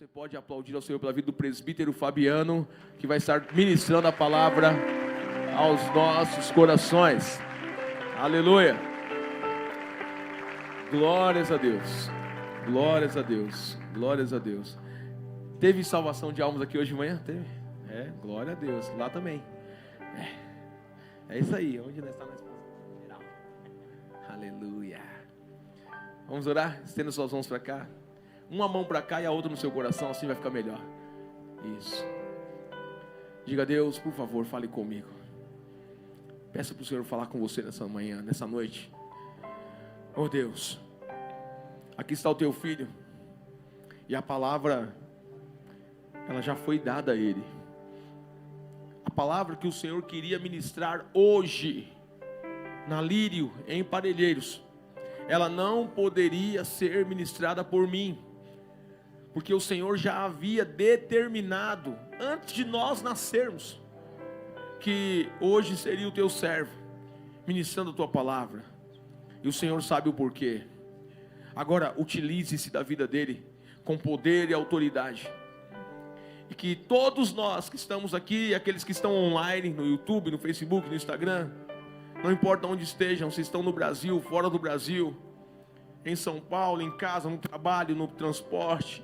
Você pode aplaudir ao Senhor pela vida do presbítero Fabiano, que vai estar ministrando a palavra aos nossos corações. Aleluia. Glórias a Deus. Glórias a Deus. Glórias a Deus. Teve salvação de almas aqui hoje de manhã? Teve? Glória a Deus. Lá também. É isso aí. Onde nós estamos? Aleluia. Vamos orar? Estenda suas mãos para cá. Uma mão para cá e a outra no seu coração, assim vai ficar melhor. Isso. Diga a Deus, por favor, fale comigo. Peça para o Senhor falar com você nessa manhã, nessa noite. Oh Deus, aqui está o teu filho. E a palavra, ela já foi dada a ele. A palavra que o Senhor queria ministrar hoje, na Lírio, em Parelheiros, ela não poderia ser ministrada por mim. Porque o Senhor já havia determinado, antes de nós nascermos, que hoje seria o teu servo, ministrando a tua palavra. E o Senhor sabe o porquê. Agora, utilize-se da vida dele, com poder e autoridade. E que todos nós que estamos aqui, aqueles que estão online, no YouTube, no Facebook, no Instagram, não importa onde estejam, se estão no Brasil, fora do Brasil, em São Paulo, em casa, no trabalho, no transporte,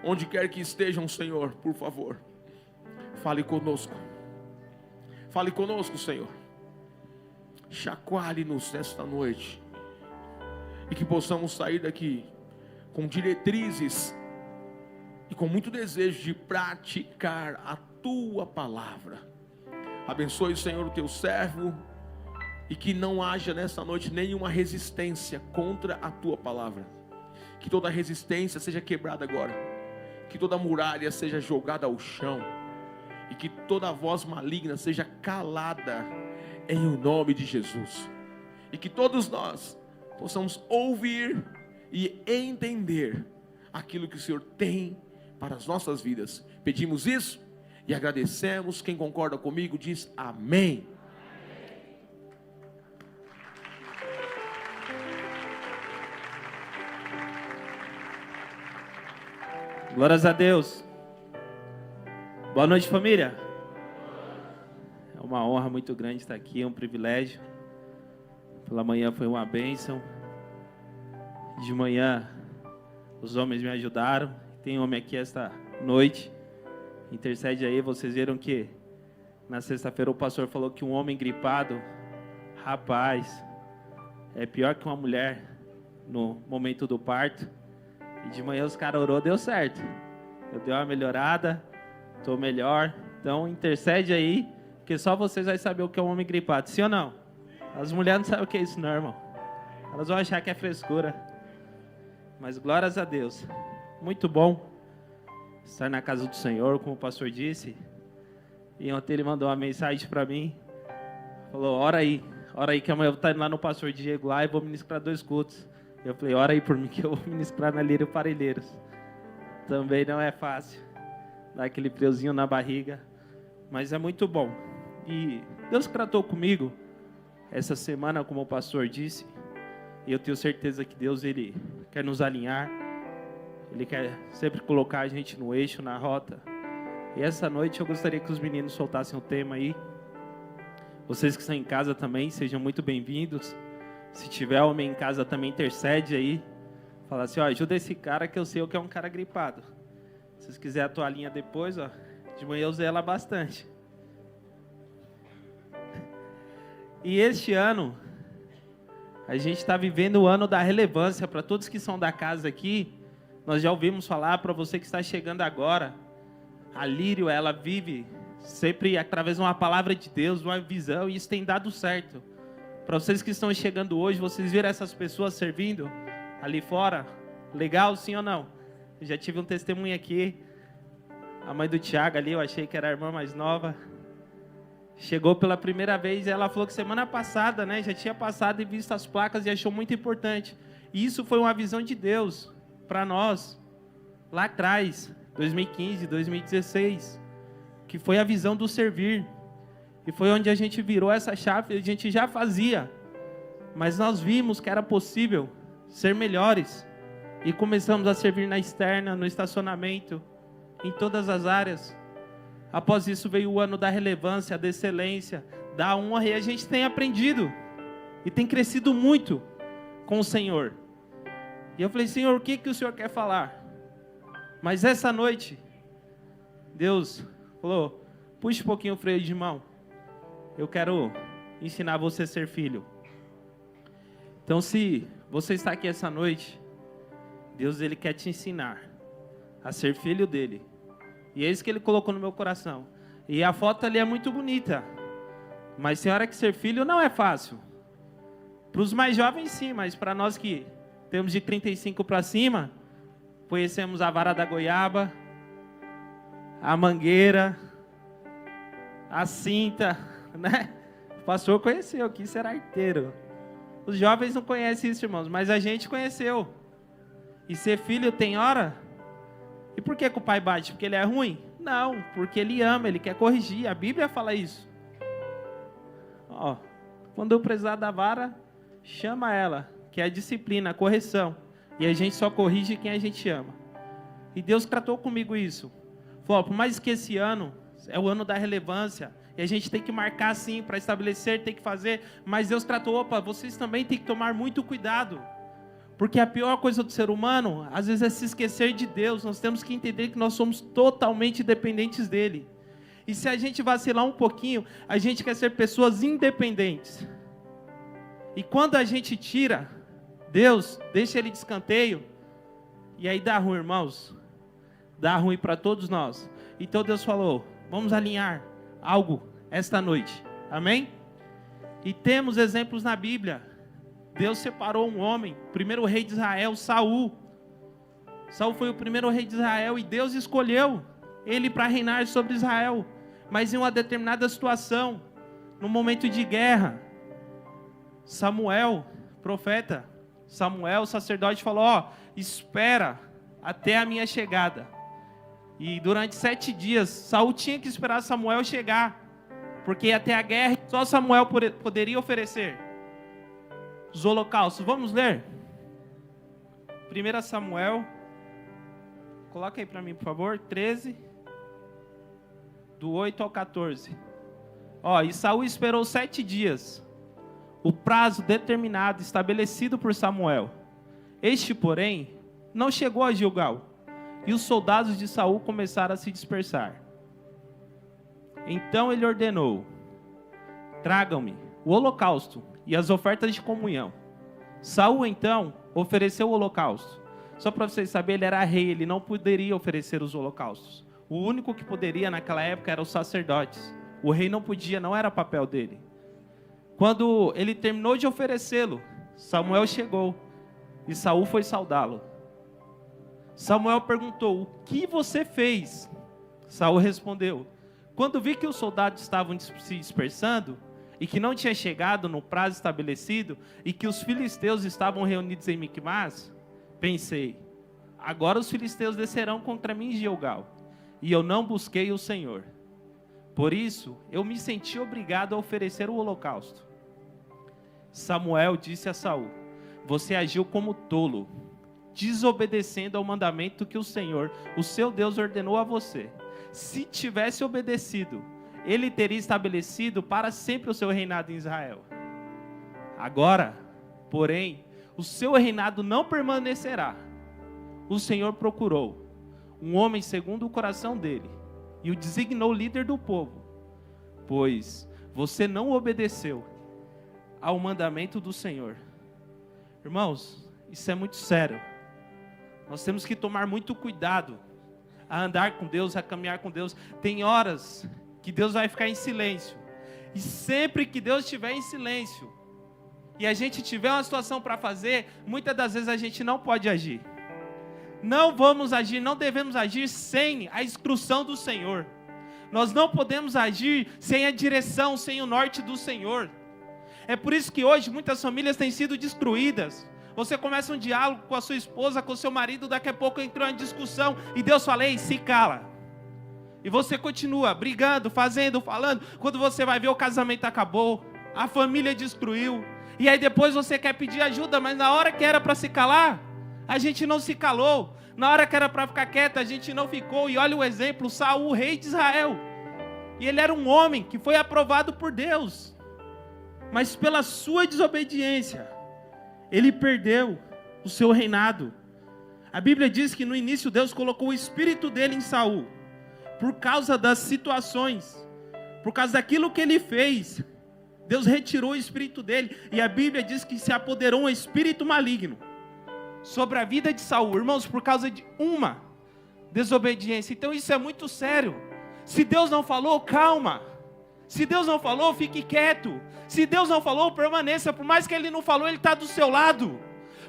onde quer que estejam, Senhor, por favor, fale conosco. Fale conosco, Senhor. Chacoalhe-nos nesta noite. E que possamos sair daqui com diretrizes e com muito desejo de praticar a tua palavra. Abençoe, Senhor, o teu servo. E que não haja nessa noite nenhuma resistência contra a tua palavra. Que toda resistência seja quebrada agora. Que toda muralha seja jogada ao chão. E que toda voz maligna seja calada em o nome de Jesus. E que todos nós possamos ouvir e entender aquilo que o Senhor tem para as nossas vidas. Pedimos isso e agradecemos. Quem concorda comigo diz amém. Glórias a Deus. Boa noite, família. É uma honra muito grande estar aqui, é um privilégio. Pela manhã foi uma bênção. De manhã os homens me ajudaram. Tem homem aqui esta noite. Intercede aí, vocês viram que na sexta-feira o pastor falou que um homem gripado, rapaz, é pior que uma mulher no momento do parto. E de manhã os caras orou, deu certo. Eu dei uma melhorada, estou melhor. Então intercede aí, porque só vocês vão saber o que é um homem gripado. Sim ou não? As mulheres não sabem o que é isso não, irmão. Elas vão achar que é frescura. Mas glórias a Deus. Muito bom estar na casa do Senhor, como o pastor disse. E ontem ele mandou uma mensagem para mim. Falou, ora aí que amanhã eu vou estar indo lá no pastor Diego lá e vou ministrar 2 cultos. Eu falei, ora aí por mim que eu vou ministrar na Lírio Parelheiros. Também não é fácil. Dá aquele friozinho na barriga. Mas é muito bom. E Deus tratou comigo essa semana, como o pastor disse. E eu tenho certeza que Deus, Ele quer nos alinhar. Ele quer sempre colocar a gente no eixo, na rota. E essa noite eu gostaria que os meninos soltassem o tema aí. Vocês que estão em casa também, sejam muito bem-vindos. Se tiver homem em casa também, intercede aí. Fala assim, ajuda esse cara que eu sei que é um cara gripado. Se vocês quiserem a toalhinha depois, de manhã eu usei ela bastante. E este ano, a gente está vivendo o ano da relevância. Para todos que são da casa aqui, nós já ouvimos falar, para você que está chegando agora, a Lírio, ela vive sempre através de uma palavra de Deus, uma visão, e isso tem dado certo. Para vocês que estão chegando hoje, vocês viram essas pessoas servindo ali fora? Legal, sim ou não? Eu já tive um testemunho aqui. A mãe do Tiago ali, eu achei que era a irmã mais nova. Chegou pela primeira vez e ela falou que semana passada, né? Já tinha passado e visto as placas e achou muito importante. E isso foi uma visão de Deus para nós, lá atrás, 2015, 2016. Que foi a visão do servir. E foi onde a gente virou essa chave, a gente já fazia. Mas nós vimos que era possível ser melhores. E começamos a servir na externa, no estacionamento, em todas as áreas. Após isso veio o ano da relevância, da excelência, da honra, e a gente tem aprendido e tem crescido muito com o Senhor. E eu falei, Senhor, o que o Senhor quer falar? Mas essa noite, Deus falou, puxa um pouquinho o freio de mão. Eu quero ensinar você a ser filho. Então, se você está aqui essa noite, Deus, Ele quer te ensinar a ser filho dEle. E é isso que Ele colocou no meu coração. E a foto ali é muito bonita. Mas tem hora que ser filho não é fácil. Para os mais jovens sim, mas para nós que temos de 35 para cima, conhecemos a vara da goiaba, a mangueira, a cinta, né? O pastor conheceu, que ser arteiro. Os jovens não conhecem isso, irmãos, mas a gente conheceu. E ser filho tem hora? E por que o pai bate? Porque ele é ruim? Não, porque ele ama, ele quer corrigir. A Bíblia fala isso. Ó, quando eu precisar da vara, chama ela, que é a disciplina, a correção. E a gente só corrige quem a gente ama. E Deus tratou comigo isso. Falou, por mais que esse ano é o ano da relevância, e a gente tem que marcar sim, para estabelecer, tem que fazer, mas Deus tratou, opa, vocês também têm que tomar muito cuidado. Porque a pior coisa do ser humano, às vezes, é se esquecer de Deus. Nós temos que entender que nós somos totalmente dependentes dEle. E se a gente vacilar um pouquinho, a gente quer ser pessoas independentes. E quando a gente tira Deus, deixa Ele de escanteio, e aí dá ruim, irmãos. Dá ruim para todos nós. Então Deus falou, vamos alinhar algo esta noite. Amém? E temos exemplos na Bíblia. Deus separou um homem, o primeiro rei de Israel, Saul. Saul foi o primeiro rei de Israel e Deus escolheu ele para reinar sobre Israel. Mas em uma determinada situação, no momento de guerra, Samuel, profeta, Samuel, sacerdote, falou, ó, espera até a minha chegada. E durante 7 dias, Saul tinha que esperar Samuel chegar, porque até a guerra, só Samuel poderia oferecer os holocaustos. Vamos ler? 1 Samuel, coloca aí para mim, por favor, 13, do 8 ao 14. Ó, e Saul esperou 7 dias, o prazo determinado, estabelecido por Samuel. Este, porém, não chegou a Gilgal, e os soldados de Saul começaram a se dispersar. Então ele ordenou, tragam-me o holocausto e as ofertas de comunhão. Saul, então, ofereceu o holocausto. Só para vocês saberem, ele era rei, ele não poderia oferecer os holocaustos. O único que poderia naquela época eram os sacerdotes. O rei não podia, não era papel dele. Quando ele terminou de oferecê-lo, Samuel chegou e Saul foi saudá-lo. Samuel perguntou, o que você fez? Saul respondeu, quando vi que os soldados estavam se dispersando e que não tinha chegado no prazo estabelecido e que os filisteus estavam reunidos em Miquimás, pensei, agora os filisteus descerão contra mim em Gilgal, e eu não busquei o Senhor. Por isso, eu me senti obrigado a oferecer o holocausto. Samuel disse a Saul, você agiu como tolo, desobedecendo ao mandamento que o Senhor, o seu Deus, ordenou a você. Se tivesse obedecido, ele teria estabelecido para sempre o seu reinado em Israel. Agora, porém, o seu reinado não permanecerá. O Senhor procurou um homem segundo o coração dele e o designou líder do povo, pois você não obedeceu ao mandamento do Senhor. Irmãos, isso é muito sério. Nós temos que tomar muito cuidado a andar com Deus, a caminhar com Deus. Tem horas que Deus vai ficar em silêncio. E sempre que Deus estiver em silêncio e a gente tiver uma situação para fazer, muitas das vezes a gente não pode agir. Não vamos agir, não devemos agir sem a instrução do Senhor. Nós não podemos agir sem a direção, sem o norte do Senhor. É por isso que hoje muitas famílias têm sido destruídas. Você começa um diálogo com a sua esposa, com o seu marido, daqui a pouco entrou uma discussão e Deus fala, ei, se cala. E você continua brigando, fazendo, falando. Quando você vai ver, o casamento acabou, a família destruiu. E aí depois você quer pedir ajuda, mas na hora que era para se calar, A gente não se calou. Na hora que era para ficar quieto, a gente não ficou. E olha o exemplo, Saul, o rei de Israel. E ele era um homem que foi aprovado por Deus. Mas pela sua desobediência, ele perdeu o seu reinado. A Bíblia diz que no início Deus colocou o espírito dele em Saul. Por causa das situações, por causa daquilo que ele fez, Deus retirou o espírito dele. E a Bíblia diz que se apoderou um espírito maligno sobre a vida de Saul, irmãos, por causa de uma desobediência. Então isso é muito sério. Se Deus não falou, calma. Se Deus não falou, fique quieto. Se Deus não falou, permaneça. Por mais que Ele não falou, Ele está do seu lado.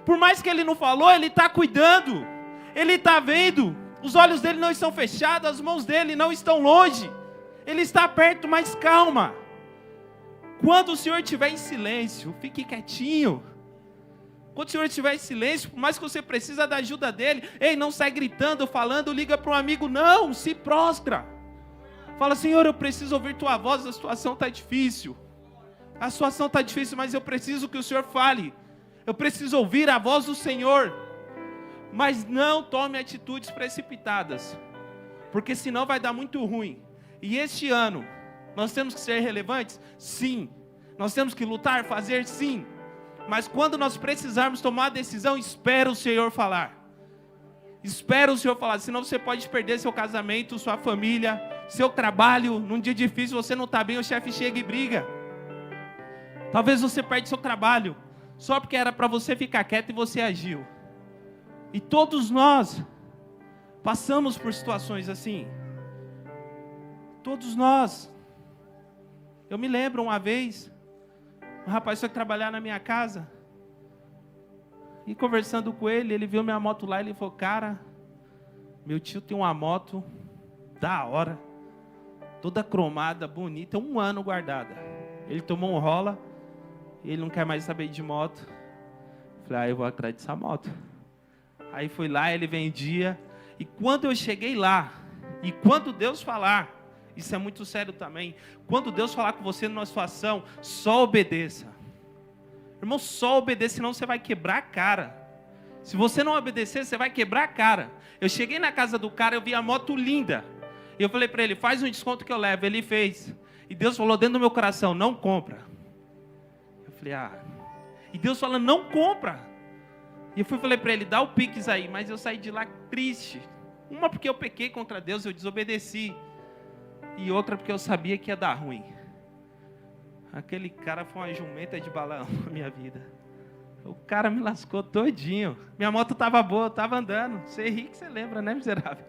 Por mais que Ele não falou, Ele está cuidando. Ele está vendo. Os olhos dele não estão fechados, as mãos dele não estão longe. Ele está perto, mas calma. Quando o Senhor estiver em silêncio, fique quietinho. Quando o Senhor estiver em silêncio, por mais que você precisa da ajuda dele, ei, não sai gritando, falando, liga para um amigo, não, se prostra. Fala, Senhor, eu preciso ouvir tua voz, a situação está difícil. A situação está difícil, mas eu preciso que o Senhor fale. Eu preciso ouvir a voz do Senhor. Mas não tome atitudes precipitadas, porque senão vai dar muito ruim. E este ano, nós temos que ser relevantes? Sim. Nós temos que lutar, fazer? Sim. Mas quando nós precisarmos tomar a decisão, espera o Senhor falar. Espera o Senhor falar, senão você pode perder seu casamento, sua família, seu trabalho. Num dia difícil você não está bem, o chefe chega e briga. Talvez você perde seu trabalho, só porque era para você ficar quieto e você agiu. E todos nós passamos por situações assim. Todos nós. Eu me lembro uma vez, um rapaz foi trabalhar na minha casa. E conversando com ele, ele viu minha moto lá e ele falou, cara, meu tio tem uma moto da hora, toda cromada, bonita, 1 ano guardada. Ele tomou um rola, ele não quer mais saber de moto. Falei, eu vou atrás dessa moto. Aí fui lá, ele vendia. E quando eu cheguei lá, e quando Deus falar, isso é muito sério também, quando Deus falar com você numa situação, só obedeça. Irmão, só obedeça, senão você vai quebrar a cara. Se você não obedecer, você vai quebrar a cara. Eu cheguei na casa do cara, eu vi a moto linda. E eu falei para ele, faz um desconto que eu levo. Ele fez. E Deus falou dentro do meu coração, não compra. Eu falei, E Deus falando, não compra. E eu falei para ele, dá o Pix aí. Mas eu saí de lá triste. Uma porque eu pequei contra Deus, eu desobedeci. E outra porque eu sabia que ia dar ruim. Aquele cara foi uma jumenta de balão na minha vida. O cara me lascou todinho. Minha moto estava boa, eu estava andando. Você ri que você lembra, né, miserável?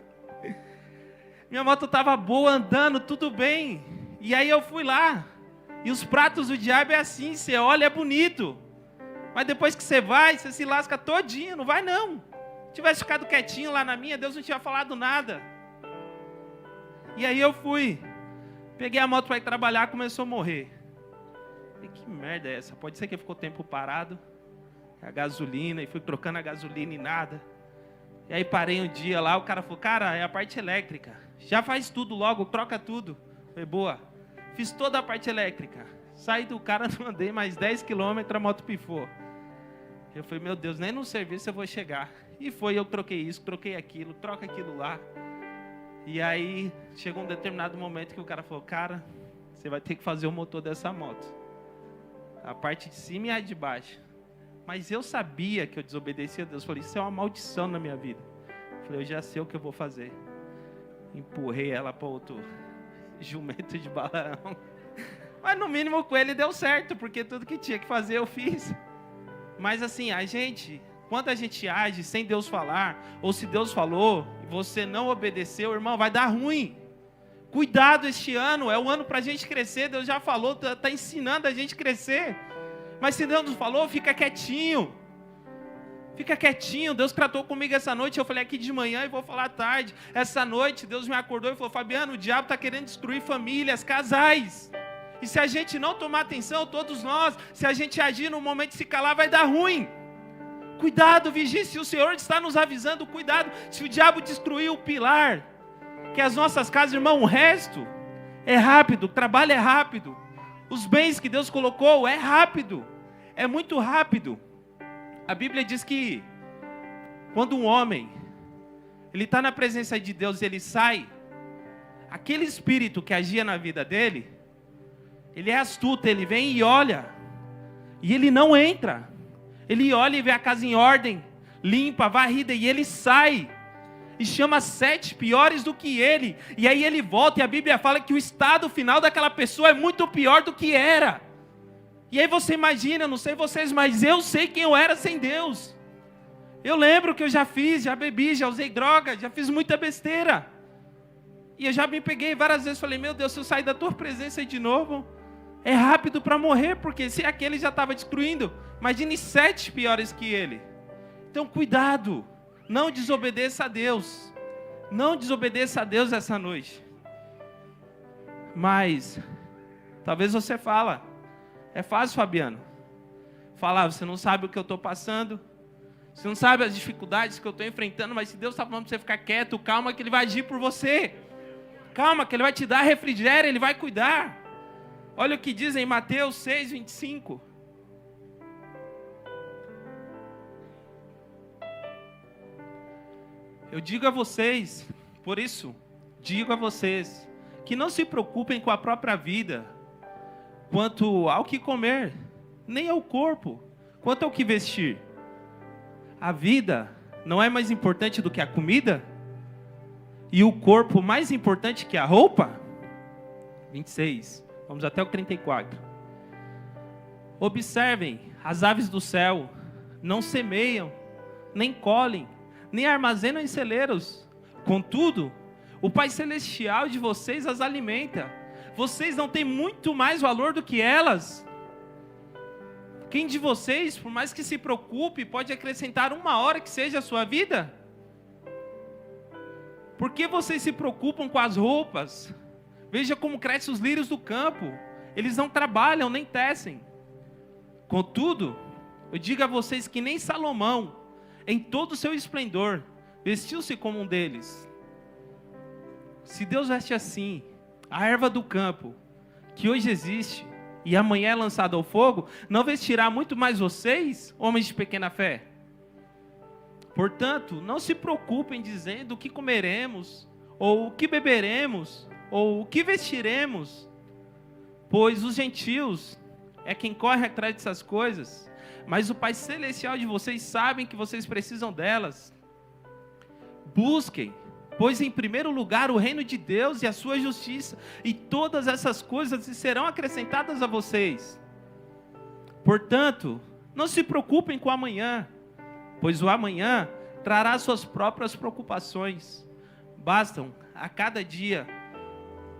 Minha moto estava boa, andando, tudo bem. E aí eu fui lá. E os pratos do diabo é assim, você olha, é bonito. Mas depois que você vai, você se lasca todinho. Não vai não. Se tivesse ficado quietinho lá na minha, Deus não tinha falado nada. E aí eu fui. Peguei a moto para ir trabalhar, começou a morrer. E que merda é essa? Pode ser que ficou tempo parado. A gasolina, e fui trocando a gasolina e nada. E aí parei um dia lá, o cara falou, cara, é a parte elétrica. Já faz tudo logo, troca tudo. Falei, boa. Fiz toda a parte elétrica. Saí do cara, não andei mais 10 quilômetros, a moto pifou. Eu falei, meu Deus, nem no serviço eu vou chegar. E foi, eu troquei isso, troquei aquilo, troca aquilo lá. E aí, chegou um determinado momento que o cara falou, cara, você vai ter que fazer o motor dessa moto. A parte de cima e a de baixo. Mas eu sabia que eu desobedecia a Deus. Eu falei, isso é uma maldição na minha vida. Eu falei, eu já sei o que eu vou fazer. Empurrei ela para outro jumento de balão. Mas no mínimo com ele deu certo, porque tudo que tinha que fazer eu fiz. Mas assim, quando a gente age sem Deus falar, ou se Deus falou e você não obedeceu, irmão, vai dar ruim. Cuidado, este ano é o ano para a gente crescer. Deus já falou, está ensinando a gente a crescer. Mas se Deus não falou, fica quietinho. Fica quietinho. Deus tratou comigo essa noite, eu falei aqui de manhã e vou falar à tarde. Essa noite Deus me acordou e falou, Fabiano, o diabo está querendo destruir famílias, casais. E se a gente não tomar atenção, todos nós, se a gente agir no momento de se calar, vai dar ruim. Cuidado, vigie, se o Senhor está nos avisando, cuidado. Se o diabo destruir o pilar, que as nossas casas, irmão, o resto é rápido, o trabalho é rápido. Os bens que Deus colocou é rápido, é muito rápido. A Bíblia diz que Quando um homem, ele está na presença de Deus e ele sai, aquele espírito que agia na vida dele, ele é astuto, ele vem e olha, e ele não entra. Ele olha e vê a casa em ordem, limpa, varrida, e ele sai, e chama 7 piores do que ele, e aí ele volta, e a Bíblia fala que o estado final daquela pessoa é muito pior do que era. E aí você imagina, eu não sei vocês, mas eu sei quem eu era sem Deus. Eu lembro que eu já fiz, já bebi, já usei droga, já fiz muita besteira. E eu já me peguei várias vezes, falei, meu Deus, se eu sair da tua presença de novo, é rápido para morrer, porque se aquele já estava destruindo, imagine 7 piores que ele. Então cuidado, não desobedeça a Deus. Não desobedeça a Deus essa noite. Mas, talvez você fala, é fácil, Fabiano, falar, você não sabe o que eu estou passando, você não sabe as dificuldades que eu estou enfrentando, mas se Deus está falando para você ficar quieto, calma que Ele vai agir por você. Calma que Ele vai te dar refrigério, Ele vai cuidar. Olha o que diz em Mateus 6, 25. Eu digo a vocês, por isso, digo a vocês, que não se preocupem com a própria vida, quanto ao que comer, nem ao corpo, quanto ao que vestir. A vida não é mais importante do que a comida? E o corpo mais importante que a roupa? 26, vamos até o 34. Observem, as aves do céu não semeiam, nem colhem, nem armazenam em celeiros. Contudo, o Pai Celestial de vocês as alimenta. Vocês não têm muito mais valor do que elas? Quem de vocês, por mais que se preocupe, pode acrescentar 1 hora que seja a sua vida? Por que vocês se preocupam com as roupas? Veja como crescem os lírios do campo. Eles não trabalham, nem tecem. Contudo, eu digo a vocês que nem Salomão, em todo o seu esplendor, vestiu-se como um deles. Se Deus veste assim a erva do campo, que hoje existe, e amanhã é lançada ao fogo, não vestirá muito mais vocês, homens de pequena fé? Portanto, não se preocupem dizendo o que comeremos, ou o que beberemos, ou o que vestiremos, pois os gentios é quem corre atrás dessas coisas, mas o Pai Celestial de vocês sabe que vocês precisam delas. Busquem, pois em primeiro lugar o reino de Deus e a sua justiça, e todas essas coisas serão acrescentadas a vocês. Portanto, não se preocupem com o amanhã, pois o amanhã trará suas próprias preocupações. Bastam a cada dia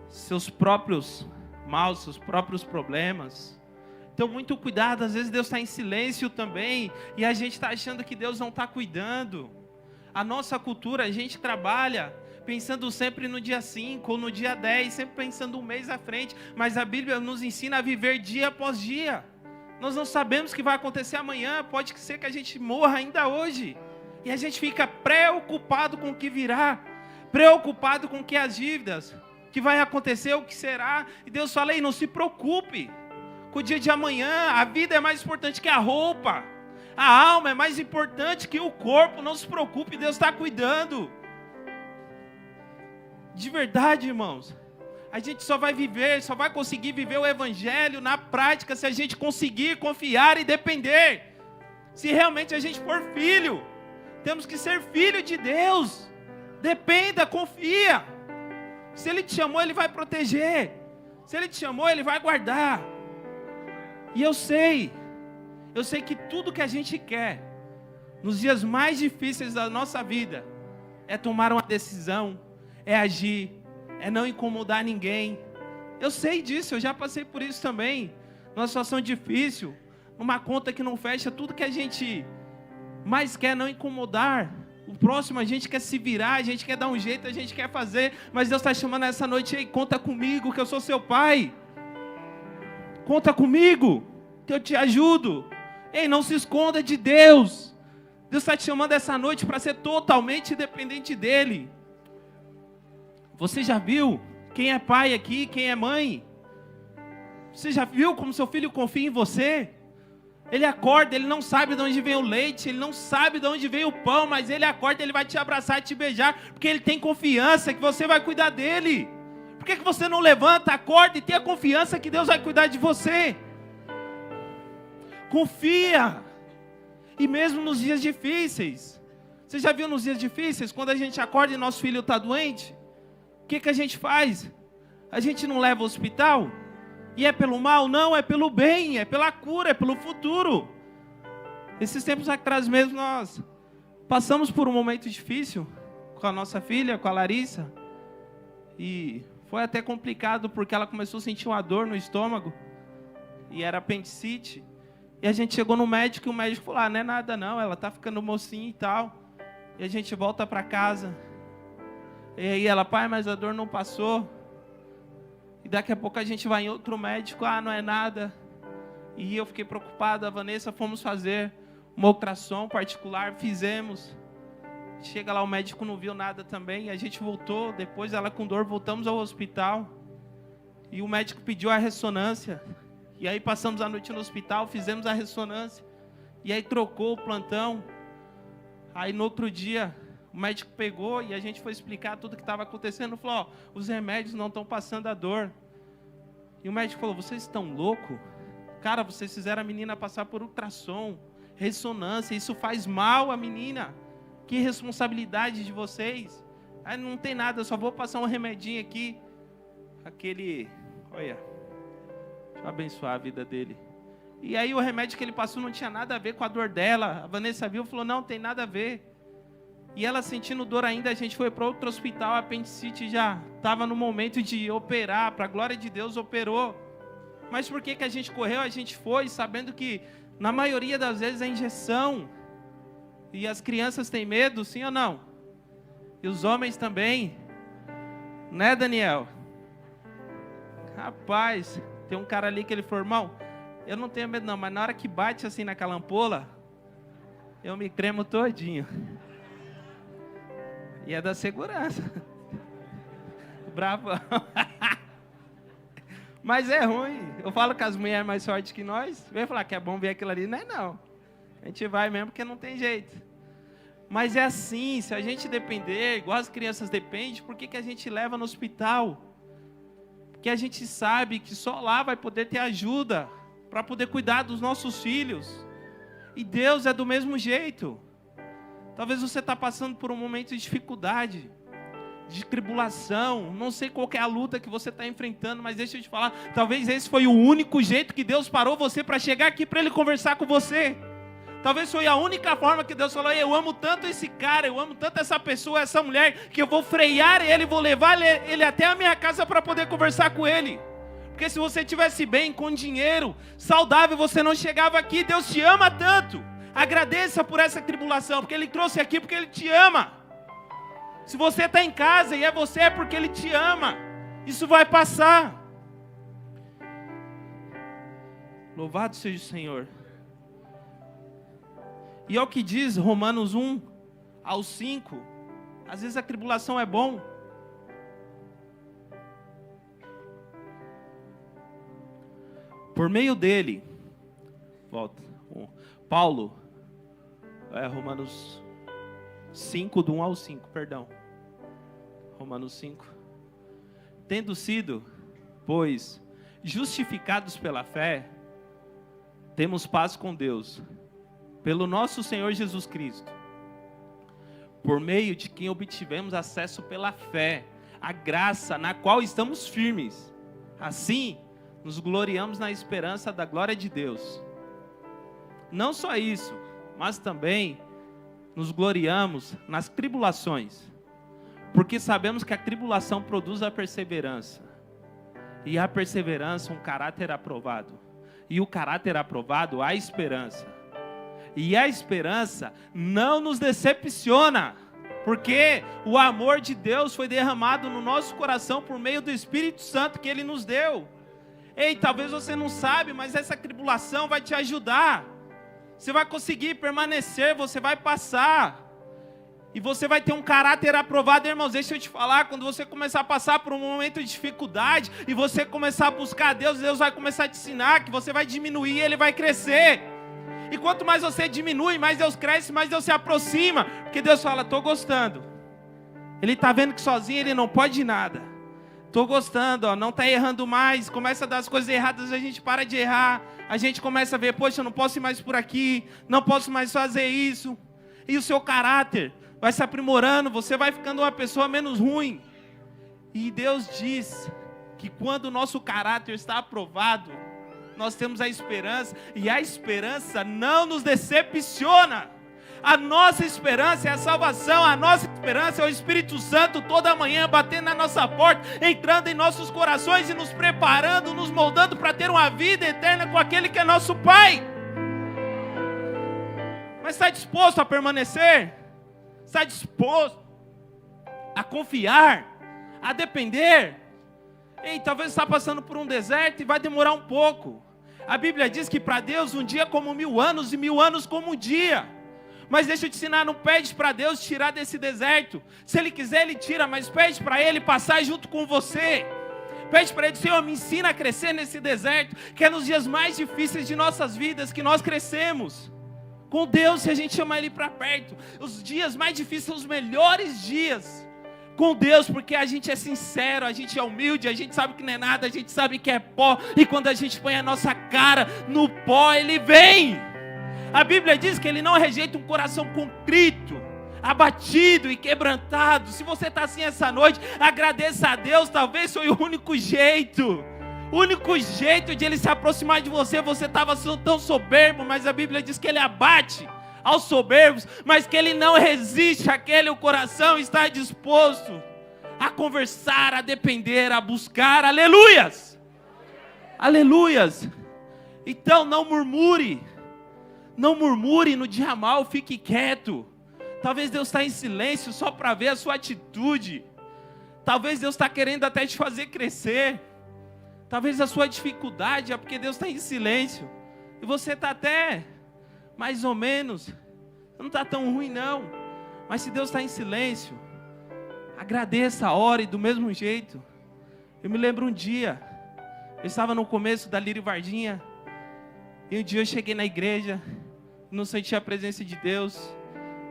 seus próprios males, seus próprios problemas. Então, muito cuidado, às vezes Deus está em silêncio também, e a gente está achando que Deus não está cuidando. A nossa cultura, a gente trabalha pensando sempre no dia 5 ou no dia 10, sempre pensando um mês à frente, mas a Bíblia nos ensina a viver dia após dia. Nós não sabemos o que vai acontecer amanhã, pode ser que a gente morra ainda hoje, e a gente fica preocupado com o que virá, preocupado com o que as dívidas, o que vai acontecer, o que será, e Deus fala, ei, não se preocupe com o dia de amanhã, a vida é mais importante que a roupa, a alma é mais importante que o corpo, não se preocupe, Deus está cuidando. De verdade, irmãos, a gente só vai viver, só vai conseguir viver o Evangelho na prática se a gente conseguir confiar e depender. Se realmente a gente for filho, temos que ser filho de Deus. Dependa, confia. Se Ele te chamou, Ele vai proteger. Se Ele te chamou, Ele vai guardar. E eu sei que tudo que a gente quer, nos dias mais difíceis da nossa vida, é tomar uma decisão, é agir, é não incomodar ninguém. Eu sei disso, eu já passei por isso também. Numa situação difícil, numa conta que não fecha, tudo que a gente mais quer é não incomodar o próximo, a gente quer se virar, a gente quer dar um jeito, a gente quer fazer, mas Deus está chamando essa noite, ei, conta comigo que eu sou seu pai. Conta comigo, que eu te ajudo. Ei, não se esconda de Deus. Deus está te chamando essa noite para ser totalmente dependente dEle. Você já viu quem é pai aqui, quem é mãe? Você já viu como seu filho confia em você? Ele acorda, ele não sabe de onde vem o leite, ele não sabe de onde vem o pão, mas ele acorda, ele vai te abraçar e te beijar, porque ele tem confiança que você vai cuidar dele. Por que você não levanta, acorda e tenha confiança que Deus vai cuidar de você? Confia. E mesmo nos dias difíceis. Você já viu nos dias difíceis, quando a gente acorda e nosso filho está doente? O que a gente faz? A gente não leva ao hospital? E é pelo mal? Não, é pelo bem, é pela cura, é pelo futuro. Esses tempos atrás mesmo nós passamos por um momento difícil com a nossa filha, com a Larissa. E foi até complicado porque ela começou a sentir uma dor no estômago. E era apendicite. E a gente chegou no médico e o médico falou, não é nada não, ela está ficando mocinha e tal. E a gente volta para casa. E aí ela, pai, mas a dor não passou. E daqui a pouco a gente vai em outro médico, não é nada. E eu fiquei preocupado, a Vanessa, fomos fazer uma ultrassom particular, fizemos. Chega lá, o médico não viu nada também, a gente voltou, depois ela com dor, voltamos ao hospital. E o médico pediu a ressonância. E aí passamos a noite no hospital, fizemos a ressonância. E aí trocou o plantão. Aí no outro dia, o médico pegou e a gente foi explicar tudo o que estava acontecendo. Falou, os remédios não estão passando a dor. E o médico falou, vocês estão loucos? Cara, vocês fizeram a menina passar por ultrassom, ressonância, isso faz mal à menina. Que responsabilidade de vocês. Aí não tem nada, eu só vou passar um remedinho aqui. Olha, deixa eu abençoar a vida dele. E aí o remédio que ele passou não tinha nada a ver com a dor dela. A Vanessa viu e falou, não tem nada a ver. E ela sentindo dor ainda, a gente foi para outro hospital, a apendicite já estava no momento de operar, para a glória de Deus operou. Mas por que a gente correu? A gente foi sabendo que na maioria das vezes é injeção. E as crianças têm medo, sim ou não? E os homens também. Né, Daniel? Rapaz, tem um cara ali que ele falou, irmão, eu não tenho medo não, mas na hora que bate assim naquela ampola, eu me tremo todinho. E é da segurança. Bravo. Mas é ruim. Eu falo que as mulheres mais fortes que nós, vem falar que é bom ver aquilo ali, não é não. A gente vai mesmo porque não tem jeito. Mas é assim, se a gente depender, igual as crianças dependem, por que a gente leva no hospital? Porque a gente sabe que só lá vai poder ter ajuda para poder cuidar dos nossos filhos. E Deus é do mesmo jeito. Talvez você está passando por um momento de dificuldade, de tribulação, não sei qual é a luta que você está enfrentando, mas deixa eu te falar, talvez esse foi o único jeito que Deus parou você para chegar aqui para Ele conversar com você. Talvez foi a única forma que Deus falou, eu amo tanto esse cara, eu amo tanto essa pessoa, essa mulher, que eu vou frear ele, vou levar ele até a minha casa para poder conversar com ele. Porque se você estivesse bem, com dinheiro, saudável, você não chegava aqui. Deus te ama tanto. Agradeça por essa tribulação, porque Ele trouxe aqui porque Ele te ama. Se você está em casa e é você, é porque Ele te ama. Isso vai passar. Louvado seja o Senhor. E é o que diz Romanos 1 ao 5. Às vezes a tribulação é bom. Por meio dele, volta, Paulo, Romanos 5, do 1 ao 5, perdão. Romanos 5. Tendo sido, pois, justificados pela fé, temos paz com Deus, pelo nosso Senhor Jesus Cristo, por meio de quem obtivemos acesso pela fé, a graça na qual estamos firmes. Assim, nos gloriamos na esperança da glória de Deus. Não só isso, mas também nos gloriamos nas tribulações, porque sabemos que a tribulação produz a perseverança, e a perseverança um caráter aprovado, e o caráter aprovado a esperança, e a esperança não nos decepciona, porque o amor de Deus foi derramado no nosso coração por meio do Espírito Santo que Ele nos deu. Ei, talvez você não sabe, mas essa tribulação vai te ajudar. Você vai conseguir permanecer, você vai passar. E você vai ter um caráter aprovado, irmãos. Deixa eu te falar, quando você começar a passar por um momento de dificuldade, e você começar a buscar a Deus, Deus vai começar a te ensinar, que você vai diminuir e Ele vai crescer. E quanto mais você diminui, mais Deus cresce, mais Deus se aproxima. Porque Deus fala, estou gostando. Ele está vendo que sozinho ele não pode nada. Estou gostando, ó, não está errando mais. Começa a dar as coisas erradas, a gente para de errar. A gente começa a ver, poxa, eu não posso ir mais por aqui. Não posso mais fazer isso. E o seu caráter vai se aprimorando. Você vai ficando uma pessoa menos ruim. E Deus diz que quando o nosso caráter está aprovado, nós temos a esperança. E a esperança não nos decepciona. A nossa esperança é a salvação, a nossa esperança é o Espírito Santo toda manhã batendo na nossa porta, entrando em nossos corações e nos preparando, nos moldando para ter uma vida eterna com aquele que é nosso Pai. Mas está disposto a permanecer? Está disposto a confiar, a depender? Ei, talvez está passando por um deserto e vai demorar um pouco. A Bíblia diz que para Deus um dia é como 1000 anos e 1000 anos como um dia. Mas deixa eu te ensinar, não pede para Deus tirar desse deserto. Se Ele quiser, Ele tira, mas pede para Ele passar junto com você. Pede para Ele, Senhor, me ensina a crescer nesse deserto, que é nos dias mais difíceis de nossas vidas que nós crescemos. Com Deus, se a gente chama Ele para perto, os dias mais difíceis são os melhores dias. Com Deus, porque a gente é sincero, a gente é humilde, a gente sabe que não é nada, a gente sabe que é pó. E quando a gente põe a nossa cara no pó, Ele vem. A Bíblia diz que Ele não rejeita um coração contrito, abatido e quebrantado. Se você está assim essa noite, agradeça a Deus. Talvez foi o único jeito de Ele se aproximar de você. Você estava tão soberbo, mas a Bíblia diz que Ele abate aos soberbos, mas que Ele não resiste àquele. O coração está disposto a conversar, a depender, a buscar. Aleluias! Aleluias! Então não murmure. Não murmure no dia mal, fique quieto. Talvez Deus está em silêncio só para ver a sua atitude. Talvez Deus está querendo até te fazer crescer. Talvez a sua dificuldade é porque Deus está em silêncio. E você está até mais ou menos. Não está tão ruim não. Mas se Deus está em silêncio, agradeça a hora e do mesmo jeito. Eu me lembro um dia, eu estava no começo da Lírio Vardinha. E um dia eu cheguei na igreja, não senti a presença de Deus.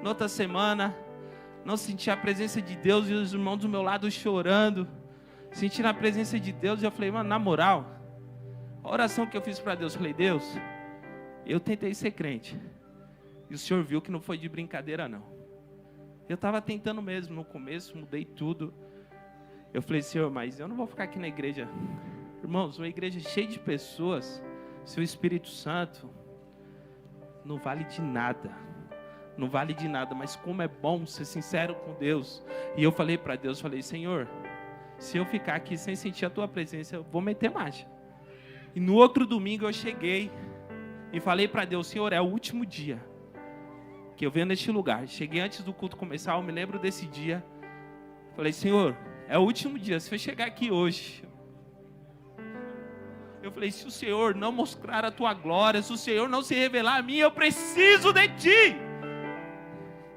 Na outra semana, não senti a presença de Deus e os irmãos do meu lado chorando. Sentindo a presença de Deus e eu falei, mano, na moral, a oração que eu fiz para Deus, eu falei, Deus, eu tentei ser crente. E o Senhor viu que não foi de brincadeira não. Eu estava tentando mesmo no começo, mudei tudo. Eu falei, Senhor, mas eu não vou ficar aqui na igreja. Irmãos, uma igreja cheia de pessoas, seu Espírito Santo não vale de nada. Não vale de nada, mas como é bom ser sincero com Deus. E eu falei para Deus, falei, Senhor, se eu ficar aqui sem sentir a tua presença, eu vou meter marcha. E no outro domingo eu cheguei e falei para Deus, Senhor, é o último dia que eu venho neste lugar. Cheguei antes do culto começar, eu me lembro desse dia. Falei, Senhor, é o último dia, se eu chegar aqui hoje, eu falei, se o Senhor não mostrar a tua glória, se o Senhor não se revelar a mim, eu preciso de ti.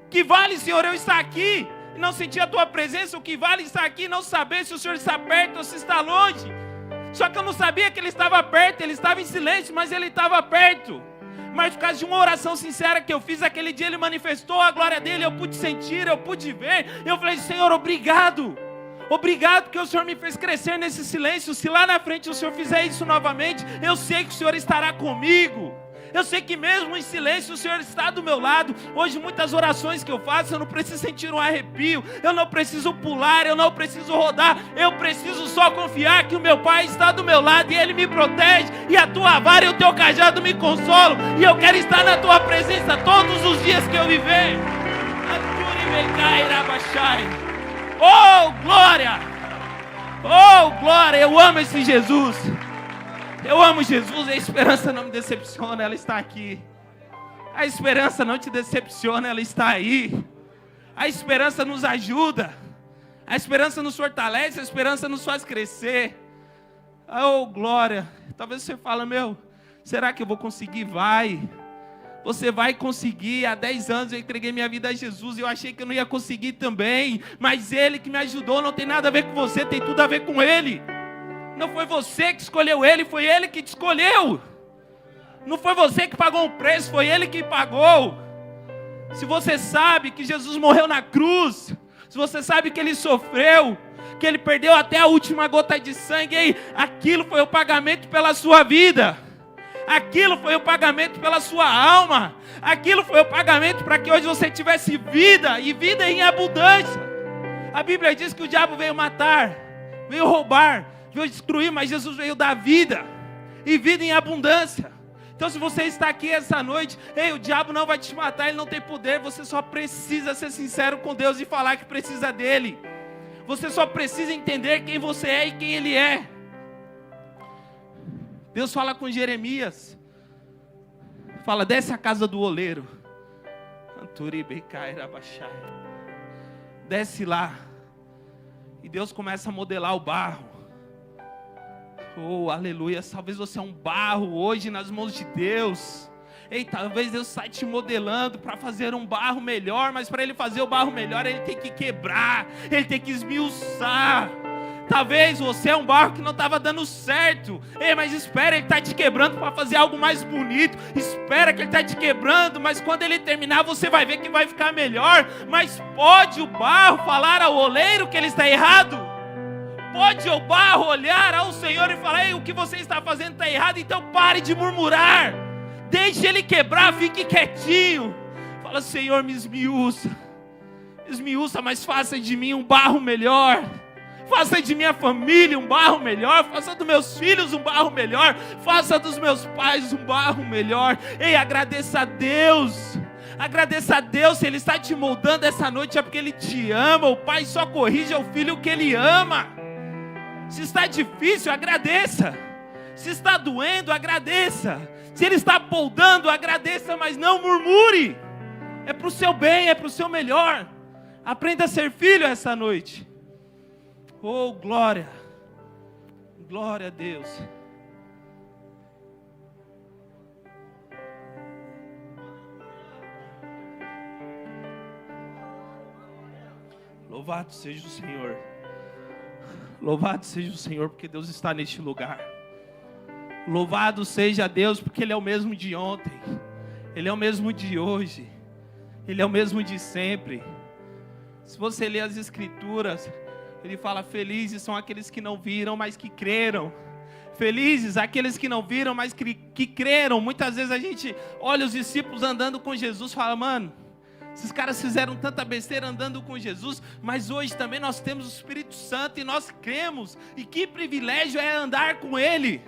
Que vale, Senhor, eu estar aqui e não sentir a tua presença? O que vale estar aqui e não saber se o Senhor está perto ou se está longe? Só que eu não sabia que Ele estava perto, Ele estava em silêncio, mas Ele estava perto. Mas por causa de uma oração sincera que eu fiz, aquele dia Ele manifestou a glória dEle, eu pude sentir, eu pude ver. Eu falei, Senhor, obrigado. Obrigado porque o Senhor me fez crescer nesse silêncio. Se lá na frente o Senhor fizer isso novamente, eu sei que o Senhor estará comigo. Eu sei que mesmo em silêncio o Senhor está do meu lado. Hoje muitas orações que eu faço, eu não preciso sentir um arrepio, eu não preciso pular, eu não preciso rodar. Eu preciso só confiar que o meu Pai está do meu lado e Ele me protege. E a tua vara e o teu cajado me consolam. E eu quero estar na tua presença todos os dias que eu viver. Oh, glória! Oh, glória! Eu amo esse Jesus. Eu amo Jesus, a esperança não me decepciona, ela está aqui. A esperança não te decepciona, ela está aí. A esperança nos ajuda. A esperança nos fortalece, a esperança nos faz crescer. Oh, glória! Talvez você fale, meu, será que eu vou conseguir? Vai. Você vai conseguir. Há 10 anos eu entreguei minha vida a Jesus e eu achei que eu não ia conseguir também. Mas Ele que me ajudou, não tem nada a ver com você, tem tudo a ver com Ele. Não foi você que escolheu Ele, foi Ele que te escolheu. Não foi você que pagou o preço, foi Ele que pagou. Se você sabe que Jesus morreu na cruz, se você sabe que Ele sofreu, que Ele perdeu até a última gota de sangue, ei, aquilo foi o pagamento pela sua vida. Aquilo foi o pagamento pela sua alma. Aquilo foi o pagamento para que hoje você tivesse vida, e vida em abundância. A Bíblia diz que o diabo veio matar, veio roubar, veio destruir, mas Jesus veio dar vida, e vida em abundância. Então se você está aqui essa noite, ei, o diabo não vai te matar, ele não tem poder. Você só precisa ser sincero com Deus e falar que precisa dele. Você só precisa entender quem você é e quem Ele é. Deus fala com Jeremias. Fala, desce a casa do oleiro. Desce lá. E Deus começa a modelar o barro. Oh, aleluia. Talvez você é um barro hoje nas mãos de Deus. Ei, talvez Deus está te modelando para fazer um barro melhor, mas para Ele fazer o barro melhor, Ele tem que quebrar, Ele tem que esmiuçar. Talvez você é um barro que não estava dando certo. Ei, mas espera, Ele está te quebrando para fazer algo mais bonito. Espera que Ele está te quebrando, mas quando Ele terminar, você vai ver que vai ficar melhor. Mas pode o barro falar ao oleiro que ele está errado? Pode o barro olhar ao Senhor e falar, ei, o que você está fazendo está errado, então pare de murmurar. Deixe Ele quebrar, fique quietinho. Fala, Senhor, me esmiuça, mas faça de mim um barro melhor. Faça de minha família um barro melhor. Faça dos meus filhos um barro melhor. Faça dos meus pais um barro melhor. Ei, agradeça a Deus. Agradeça a Deus, se Ele está te moldando essa noite é porque Ele te ama. O pai só corrige ao filho que Ele ama. Se está difícil, agradeça. Se está doendo, agradeça. Se Ele está moldando, agradeça, mas não murmure. É para o seu bem, é para o seu melhor. Aprenda a ser filho essa noite. Oh, glória. Glória a Deus. Louvado seja o Senhor. Louvado seja o Senhor, porque Deus está neste lugar. Louvado seja Deus, porque Ele é o mesmo de ontem, Ele é o mesmo de hoje, Ele é o mesmo de sempre. Se você ler as Escrituras, Ele fala, felizes são aqueles que não viram, mas que creram. Felizes aqueles que não viram, mas que creram. Muitas vezes a gente olha os discípulos andando com Jesus e fala, mano, esses caras fizeram tanta besteira andando com Jesus, mas hoje também nós temos o Espírito Santo e nós cremos. E que privilégio é andar com Ele.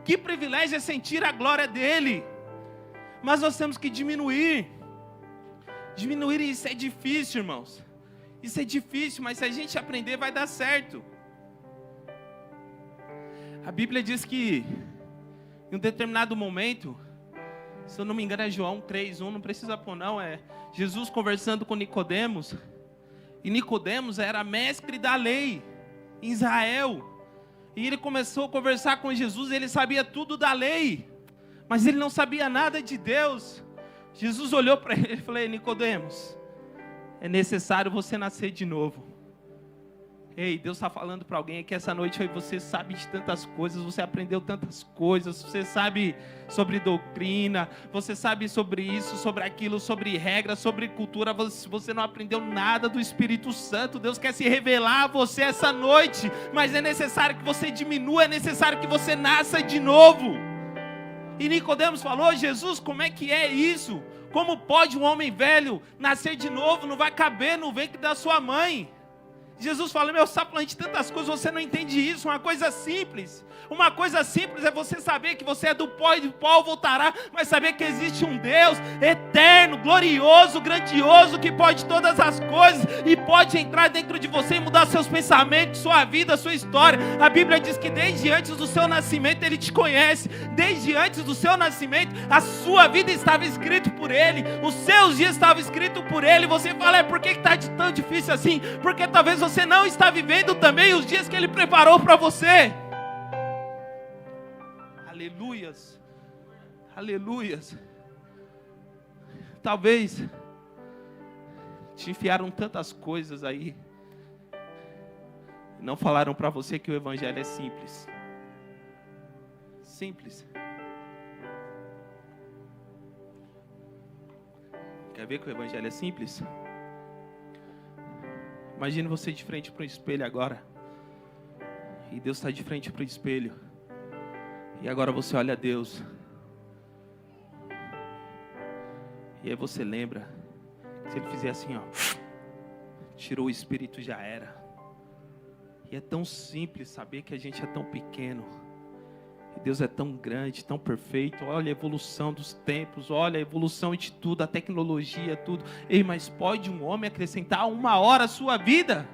Que privilégio é sentir a glória dEle. Mas nós temos que diminuir. Diminuir, isso é difícil, irmãos. Isso é difícil, mas se a gente aprender vai dar certo. A Bíblia diz que em um determinado momento, se eu não me engano é João 3:1, não precisa pôr não, é Jesus conversando com Nicodemos. E Nicodemos era mestre da lei em Israel. E ele começou a conversar com Jesus, ele sabia tudo da lei, mas ele não sabia nada de Deus. Jesus olhou para ele e falou, Nicodemos, é necessário você nascer de novo. Ei, Deus está falando para alguém aqui essa noite, você sabe de tantas coisas, você aprendeu tantas coisas, você sabe sobre doutrina, você sabe sobre isso, sobre aquilo, sobre regras, sobre cultura, você não aprendeu nada do Espírito Santo. Deus quer se revelar a você essa noite, mas é necessário que você diminua, é necessário que você nasça de novo. E Nicodemos falou, Jesus, como é que é isso? Como pode um homem velho nascer de novo? Não vai caber no ventre da sua mãe. Jesus fala, meu, você está falando de tantas coisas, você não entende isso. Uma coisa simples é você saber que você é do pó e do pó voltará, mas saber que existe um Deus eterno, glorioso, grandioso, que pode todas as coisas e pode entrar dentro de você e mudar seus pensamentos, sua vida, sua história. A Bíblia diz que desde antes do seu nascimento Ele te conhece, desde antes do seu nascimento a sua vida estava escrita por Ele, os seus dias estavam escritos por Ele. Você fala, por que está tão difícil assim? Porque talvez você não está vivendo também os dias que Ele preparou para você. Aleluias, aleluias. Talvez te enfiaram tantas coisas aí, não falaram para você que o Evangelho é simples. Simples. Quer ver que o evangelho é simples? Imagine você de frente para o espelho agora. E Deus está de frente para o espelho. E agora você olha a Deus. E aí você lembra que se ele fizer assim, ó, tirou o espírito, já era. E é tão simples saber que a gente é tão pequeno. E Deus é tão grande, tão perfeito. Olha a evolução dos tempos, olha a evolução de tudo, a tecnologia, tudo. Ei, mas pode um homem acrescentar 1 hora à sua vida?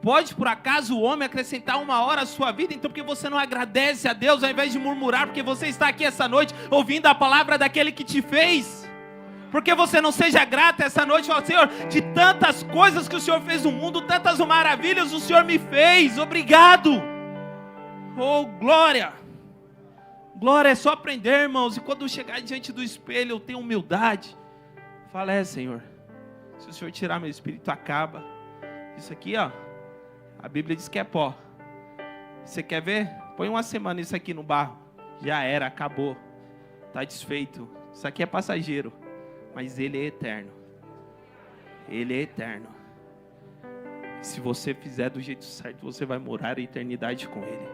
Pode por acaso o homem acrescentar 1 hora à sua vida? Então por que você não agradece a Deus ao invés de murmurar? Porque você está aqui essa noite ouvindo a palavra daquele que te fez. Porque você não seja grato essa noite e fala: Senhor, de tantas coisas que o Senhor fez no mundo, tantas maravilhas o Senhor me fez, obrigado. Oh, glória. Glória é só aprender, irmãos. E quando eu chegar diante do espelho, eu tenho humildade. Fala: Senhor, se o Senhor tirar meu espírito, acaba. Isso aqui, ó, a Bíblia diz que é pó. Você quer ver? Põe 1 semana isso aqui no barro. Já era, acabou. Está desfeito. Isso aqui é passageiro. Mas Ele é eterno. Ele é eterno. Se você fizer do jeito certo, você vai morar a eternidade com Ele.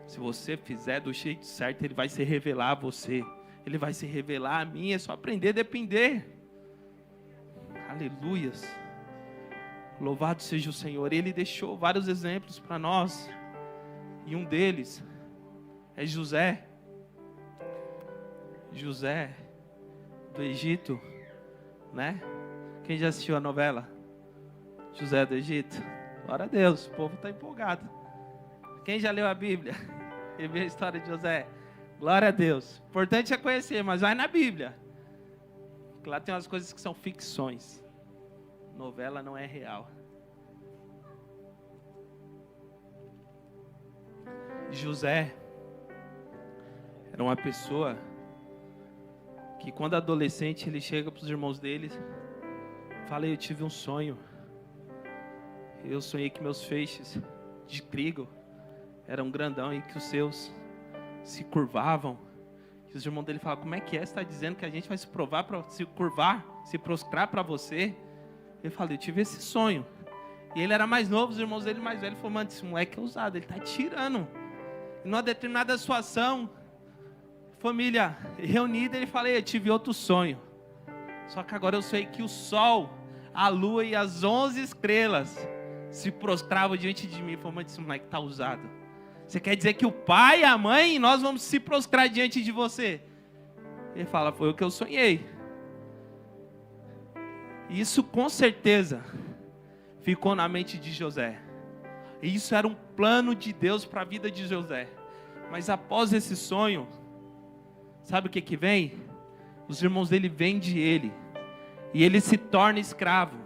Se você fizer do jeito certo, Ele vai se revelar a você. Ele vai se revelar a mim. É só aprender a depender. Aleluias. Louvado seja o Senhor. Ele deixou vários exemplos para nós. E um deles é José. José do Egito, né? Quem já assistiu a novela? José do Egito? Glória a Deus, o povo está empolgado. Quem já leu a Bíblia e viu a história de José? Glória a Deus. Importante é conhecer, mas vai na Bíblia. Porque lá tem umas coisas que são ficções. Novela não é real. José era uma pessoa que quando adolescente ele chega para os irmãos dele, fala: eu tive um sonho. Eu sonhei que meus feixes de trigo eram grandão e que os seus se curvavam. E os irmãos dele falam: como é que é? Você está dizendo que a gente vai se provar para se curvar, se prostrar para você? Ele fala: eu tive esse sonho. E ele era mais novo, os irmãos dele mais velhos falaram: mano, esse moleque é ousado, ele está tirando. E numa determinada situação, família reunida, ele fala: eu tive outro sonho. Só que agora eu sei que o sol, a lua e as 11 estrelas se prostravam diante de mim. Ele falou: mano, esse moleque está ousado. Você quer dizer que o pai e a mãe, nós vamos se prostrar diante de você? Ele fala: foi o que eu sonhei. Isso com certeza ficou na mente de José. E isso era um plano de Deus para a vida de José. Mas após esse sonho, sabe o que vem? Os irmãos dele vendem ele. E ele se torna escravo.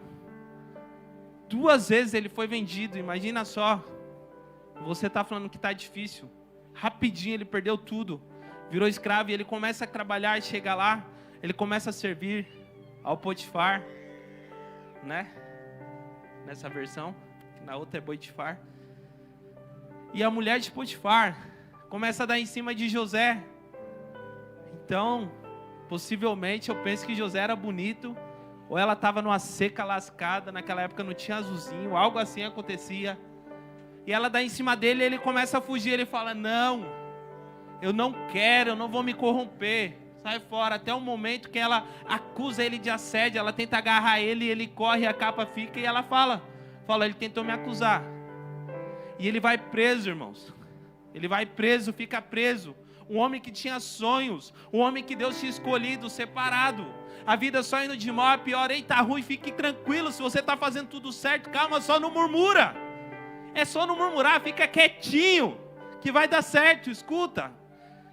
2 vezes ele foi vendido. Imagina só. Você está falando que está difícil. Rapidinho ele perdeu tudo. Virou escravo e ele começa a trabalhar e chega lá. Ele começa a servir ao Potifar. Né? Nessa versão. Na outra é Potifar. E a mulher de Potifar começa a dar em cima de José. Então, possivelmente eu penso que José era bonito, ou ela estava numa seca lascada, naquela época não tinha azulzinho, algo assim acontecia. E ela dá em cima dele e ele começa a fugir, ele fala: não, eu não quero, eu não vou me corromper. Sai fora, até o momento que ela acusa ele de assédio, ela tenta agarrar ele, ele corre, a capa fica e ela fala, ele tentou me acusar. E ele vai preso, irmãos. Ele vai preso, fica preso. Um homem que tinha sonhos, um homem que Deus tinha escolhido, separado. A vida só indo de mal a pior. Ei, tá ruim, fique tranquilo, se você está fazendo tudo certo, calma, só não murmura. É só não murmurar, fica quietinho, que vai dar certo, escuta.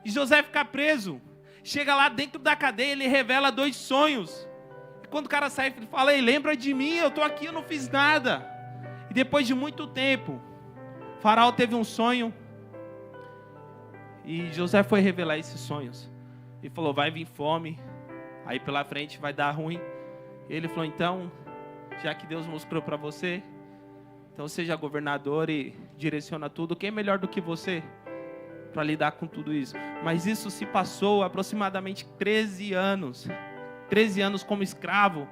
E José fica preso. Chega lá dentro da cadeia, ele revela 2 sonhos. E quando o cara sai, ele fala: ei, lembra de mim, eu estou aqui, eu não fiz nada. E depois de muito tempo, Faraó teve um sonho. E José foi revelar esses sonhos. Ele falou: vai vir fome, aí pela frente vai dar ruim. E ele falou: então, já que Deus mostrou para você, então seja governador e direciona tudo. Quem é melhor do que você para lidar com tudo isso? Mas isso se passou aproximadamente 13 anos. 13 anos como escravo,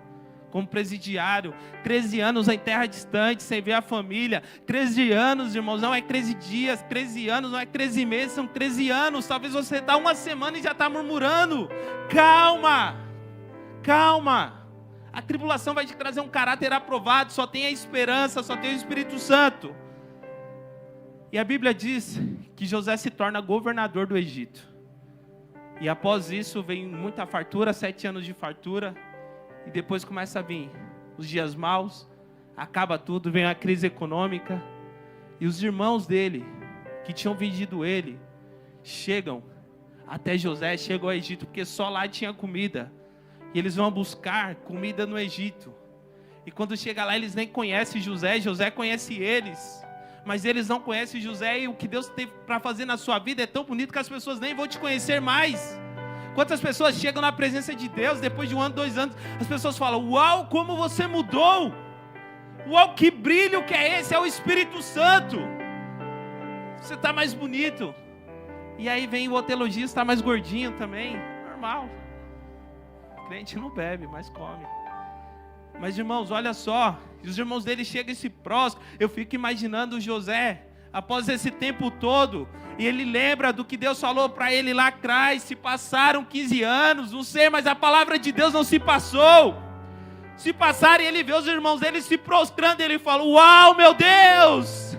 como presidiário, 13 anos em terra distante, sem ver a família, 13 anos, irmãos, não é 13 dias, 13 anos, não é 13 meses, são 13 anos, talvez você está uma semana e já está murmurando. Calma, calma, a tribulação vai te trazer um caráter aprovado, só tem a esperança, só tem o Espírito Santo. E a Bíblia diz que José se torna governador do Egito, e após isso vem muita fartura, 7 anos de fartura, e depois começa a vir os dias maus, acaba tudo, vem a crise econômica, e os irmãos dele, que tinham vendido ele, chegam até José, chegam ao Egito, porque só lá tinha comida, e eles vão buscar comida no Egito, e quando chega lá eles nem conhecem José, José conhece eles, mas eles não conhecem José, e o que Deus tem para fazer na sua vida é tão bonito que as pessoas nem vão te conhecer mais. Quantas pessoas chegam na presença de Deus, depois de 1 ano, 2 anos, as pessoas falam, uau, como você mudou, uau, que brilho que é esse, é o Espírito Santo, você está mais bonito, e aí vem o outro elogista, está mais gordinho também, normal, o crente não bebe, mas come. Mas irmãos, olha só, os irmãos dele chegam e se prostram, eu fico imaginando José, após esse tempo todo, e ele lembra do que Deus falou para ele lá atrás, se passaram 15 anos, não sei, mas a palavra de Deus não se passou. Se passaram e ele vê os irmãos dele se prostrando, ele fala, uau, meu Deus,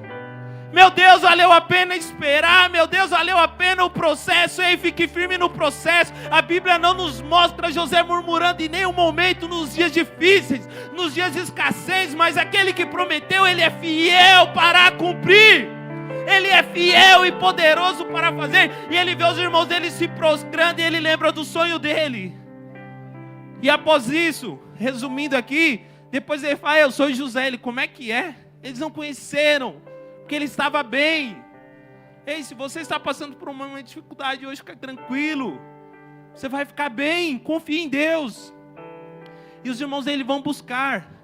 valeu a pena esperar, meu Deus, valeu a pena o processo, ei, fique firme no processo. A Bíblia não nos mostra José murmurando em nenhum momento nos dias difíceis, nos dias de escassez, mas aquele que prometeu, ele é fiel para cumprir. Ele é fiel e poderoso para fazer. E ele vê os irmãos dele se prostrando e ele lembra do sonho dele. E após isso, resumindo aqui, depois ele fala, eu sou José. Ele, como é que é? Eles não conheceram, porque ele estava bem. Ei, se você está passando por uma dificuldade hoje, fica tranquilo. Você vai ficar bem, confie em Deus. E os irmãos dele vão buscar.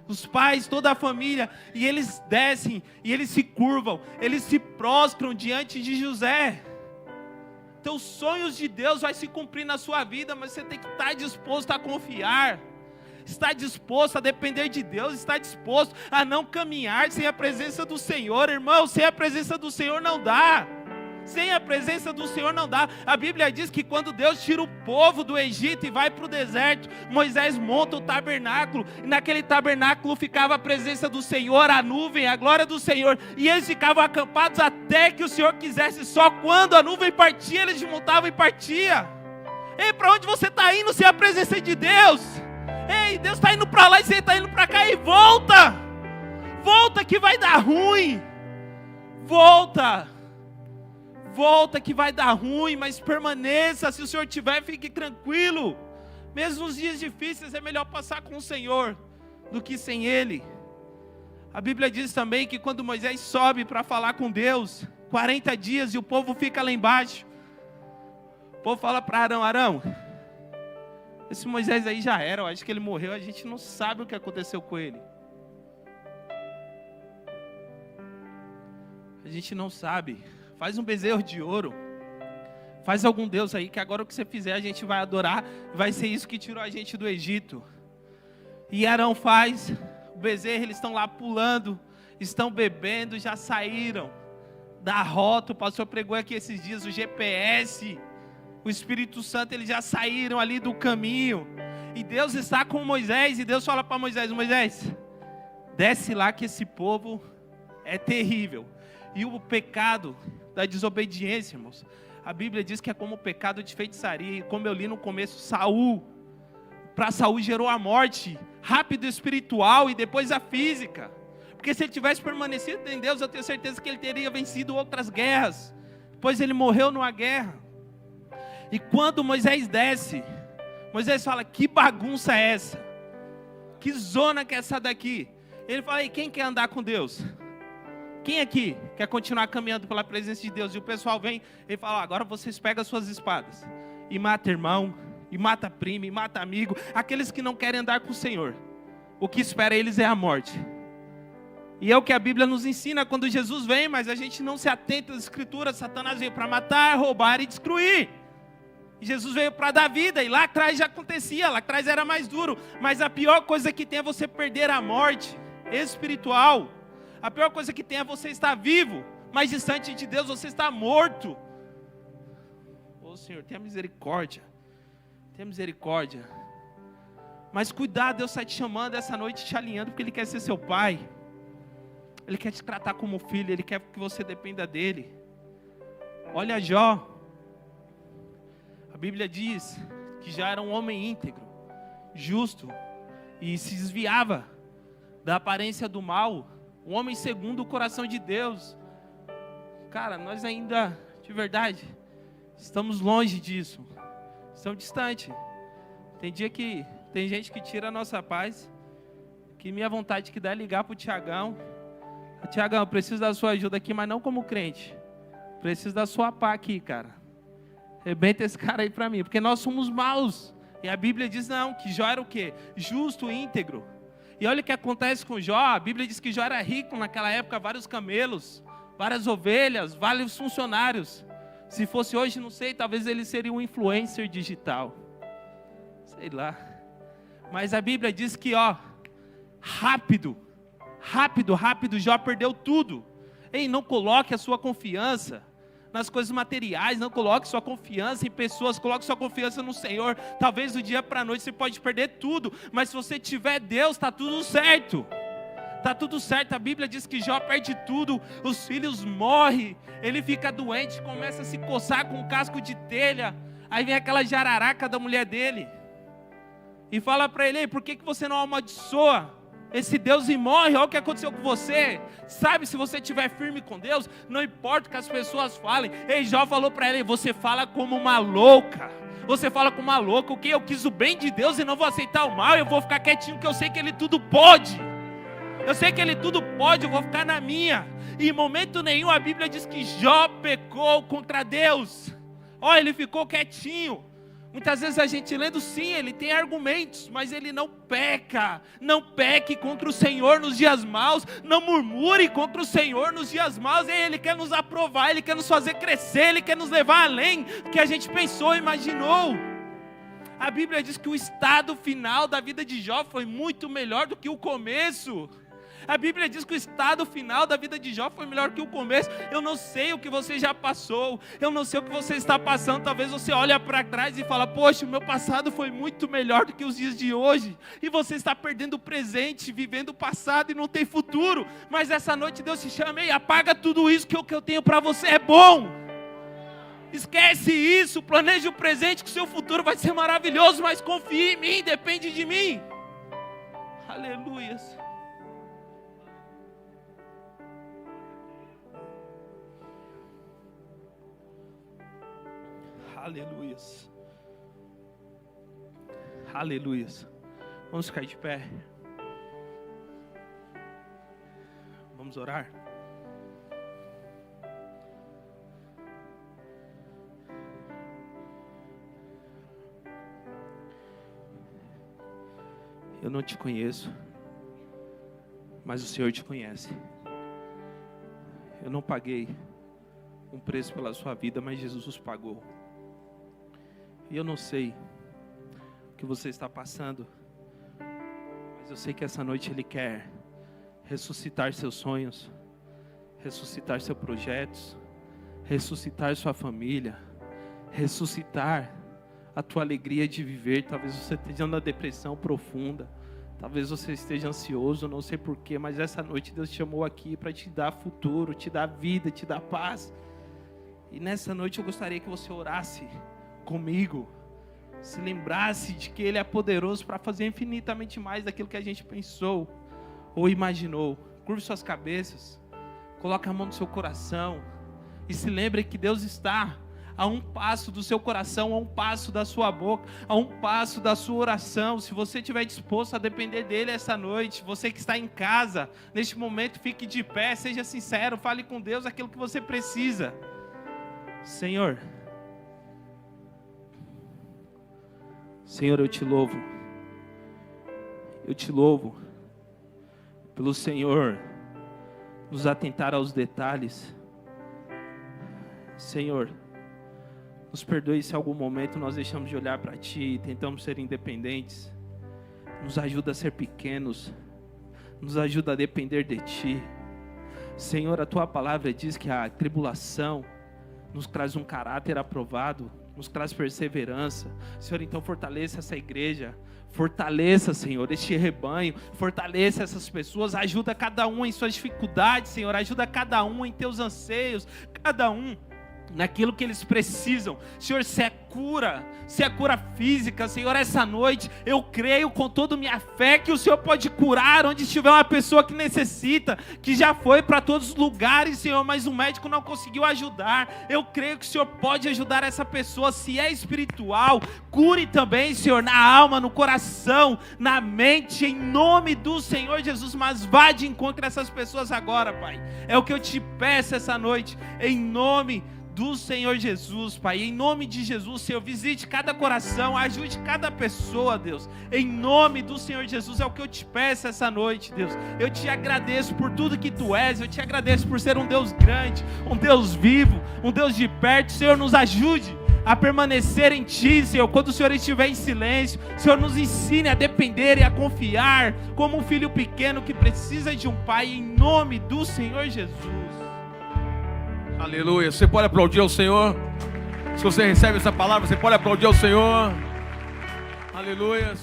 Os pais, toda a família, e eles descem, e eles se curvam, eles se prostram diante de José. Então os sonhos de Deus vai se cumprir na sua vida, mas você tem que estar disposto a confiar, estar disposto a depender de Deus, estar disposto a não caminhar sem a presença do Senhor, irmão. Sem a presença do Senhor não dá. Sem a presença do Senhor não dá. A Bíblia diz que quando Deus tira o povo do Egito e vai para o deserto, Moisés monta o tabernáculo, e naquele tabernáculo ficava a presença do Senhor, a nuvem, a glória do Senhor, e eles ficavam acampados até que o Senhor quisesse. Só quando a nuvem partia, eles desmontavam e partia. Ei, para onde você está indo sem a presença de Deus? Ei, Deus está indo para lá e você está indo para cá, e volta que vai dar ruim, volta que vai dar ruim, mas permaneça. Se o Senhor tiver, fique tranquilo. Mesmo nos dias difíceis é melhor passar com o Senhor do que sem Ele. A Bíblia diz também que quando Moisés sobe para falar com Deus, 40 dias e o povo fica lá embaixo, o povo fala para Arão, Arão, esse Moisés aí já era, eu acho que ele morreu, a gente não sabe o que aconteceu com ele. A gente não sabe. Faz um bezerro de ouro, faz algum Deus aí, que agora o que você fizer a gente vai adorar, vai ser isso que tirou a gente do Egito. E Arão faz o bezerro, eles estão lá pulando, estão bebendo, já saíram da rota. O pastor pregou aqui esses dias, o GPS, o Espírito Santo, eles já saíram ali do caminho, e Deus está com Moisés, e Deus fala para Moisés, Moisés, desce lá que esse povo é terrível. E o pecado da desobediência, irmãos, a Bíblia diz que é como o pecado de feitiçaria, e como eu li no começo, para Saul gerou a morte, rápido espiritual e depois a física, porque se ele tivesse permanecido em Deus, eu tenho certeza que ele teria vencido outras guerras, pois ele morreu numa guerra. E quando Moisés desce, Moisés fala, que bagunça é essa? Que zona que é essa daqui? Ele fala, e quem quer andar com Deus? Quem aqui quer continuar caminhando pela presença de Deus? E o pessoal vem e fala, agora vocês pegam as suas espadas e mata irmão, e mata primo, e mata amigo. Aqueles que não querem andar com o Senhor, o que espera eles é a morte. E é o que a Bíblia nos ensina quando Jesus vem, mas a gente não se atenta às Escrituras. Satanás veio para matar, roubar e destruir. Jesus veio para dar vida, e lá atrás já acontecia, lá atrás era mais duro. Mas a pior coisa que tem é você perder a morte espiritual. A pior coisa que tem é você estar vivo, mas distante de Deus você está morto. Ô Senhor, tenha misericórdia. Tenha misericórdia. Mas cuidado, Deus está te chamando essa noite, te alinhando, porque Ele quer ser seu pai. Ele quer te tratar como filho, Ele quer que você dependa dEle. Olha Jó. A Bíblia diz que já era um homem íntegro, justo, e se desviava da aparência do mal. Um homem segundo o coração de Deus. Cara, nós ainda, de verdade, estamos longe disso. Estamos distantes. Tem gente que tira a nossa paz. Que minha vontade que dá é ligar para o Tiagão. Tiagão, eu preciso da sua ajuda aqui, mas não como crente. Preciso da sua pá aqui, cara. Rebenta esse cara aí para mim, porque nós somos maus. E a Bíblia diz não, que Jó era o quê? Justo e íntegro. E olha o que acontece com Jó. A Bíblia diz que Jó era rico naquela época, vários camelos, várias ovelhas, vários funcionários. Se fosse hoje, não sei, talvez ele seria um influencer digital. Sei lá. Mas a Bíblia diz que, rápido, Jó perdeu tudo. Ei, não coloque a sua confiança nas coisas materiais, não coloque sua confiança em pessoas, coloque sua confiança no Senhor. Talvez do dia para a noite você pode perder tudo, mas se você tiver Deus, está tudo certo. Está tudo certo. A Bíblia diz que Jó perde tudo, os filhos morrem, ele fica doente, começa a se coçar com um casco de telha. Aí vem aquela jararaca da mulher dele e fala para ele: ei, por que você não amaldiçoa esse Deus e morre? Olha o que aconteceu com você. Sabe, se você estiver firme com Deus, não importa o que as pessoas falem. Ei, Jó falou para ele: você fala como uma louca. Você fala como uma louca. O que? Eu quis o bem de Deus e não vou aceitar o mal. Eu vou ficar quietinho, porque eu sei que Ele tudo pode. Eu sei que Ele tudo pode, eu vou ficar na minha. E em momento nenhum a Bíblia diz que Jó pecou contra Deus. Ele ficou quietinho. Muitas vezes a gente lendo, sim, ele tem argumentos, mas ele não peca. Não peque contra o Senhor nos dias maus. Não murmure contra o Senhor nos dias maus. Ele quer nos aprovar, Ele quer nos fazer crescer, Ele quer nos levar além do que a gente pensou e imaginou. A Bíblia diz que o estado final da vida de Jó foi muito melhor do que o começo. A Bíblia diz que o estado final da vida de Jó foi melhor que o começo. Eu não sei o que você já passou, eu não sei o que você está passando. Talvez você olhe para trás e fale: poxa, o meu passado foi muito melhor do que os dias de hoje. E você está perdendo o presente, vivendo o passado e não tem futuro. Mas essa noite Deus te chama: ei, apaga tudo isso, que o que eu tenho para você é bom. Esquece isso, planeje o presente, que o seu futuro vai ser maravilhoso. Mas confie em mim, depende de mim. Aleluias. Aleluias. Aleluias. Vamos ficar de pé. Vamos orar. Eu não te conheço, mas o Senhor te conhece. Eu não paguei um preço pela sua vida, mas Jesus os pagou. E eu não sei o que você está passando, mas eu sei que essa noite Ele quer ressuscitar seus sonhos, ressuscitar seus projetos, ressuscitar sua família, ressuscitar a tua alegria de viver. Talvez você esteja numa depressão profunda, talvez você esteja ansioso, não sei porquê, mas essa noite Deus te chamou aqui para te dar futuro, te dar vida, te dar paz. E nessa noite eu gostaria que você orasse comigo, se lembrasse de que Ele é poderoso para fazer infinitamente mais daquilo que a gente pensou ou imaginou. Curve suas cabeças, coloque a mão no seu coração e se lembre que Deus está a um passo do seu coração, a um passo da sua boca, a um passo da sua oração. Se você estiver disposto a depender dEle essa noite, você que está em casa, neste momento, fique de pé, seja sincero, fale com Deus aquilo que você precisa. Senhor, eu te louvo pelo Senhor nos atentar aos detalhes. Senhor, Nos perdoe se em algum momento nós deixamos de olhar para Ti e tentamos ser independentes. Nos ajuda a ser pequenos. Nos ajuda a depender de Ti. Senhor, a Tua palavra diz que a tribulação nos traz um caráter aprovado, nos traz perseverança. Senhor, então fortaleça essa igreja. Fortaleça, Senhor, este rebanho. Fortaleça essas pessoas. Ajuda cada um em suas dificuldades, Senhor. Ajuda cada um em teus anseios. Cada um naquilo que eles precisam. Senhor, se é cura física, Senhor, essa noite eu creio com toda a minha fé que o Senhor pode curar onde estiver uma pessoa que necessita, que já foi para todos os lugares, Senhor, mas o médico não conseguiu ajudar. Eu creio que o Senhor pode ajudar essa pessoa. Se é espiritual, cure também, Senhor, na alma, no coração, na mente, em nome do Senhor Jesus. Mas vá de encontro a essas pessoas agora, Pai. É o que eu te peço essa noite, em nome do Senhor Jesus, Pai. Em nome de Jesus, Senhor, visite cada coração, ajude cada pessoa, Deus. Em nome do Senhor Jesus, é o que eu te peço essa noite, Deus. Eu te agradeço por tudo que Tu és, eu te agradeço por ser um Deus grande, um Deus vivo, um Deus de perto. Senhor, nos ajude a permanecer em Ti, Senhor. Quando o Senhor estiver em silêncio, Senhor, nos ensine a depender e a confiar como um filho pequeno que precisa de um Pai, em nome do Senhor Jesus. Aleluia. Você pode aplaudir ao Senhor? Se você recebe essa palavra, você pode aplaudir ao Senhor. Aleluia.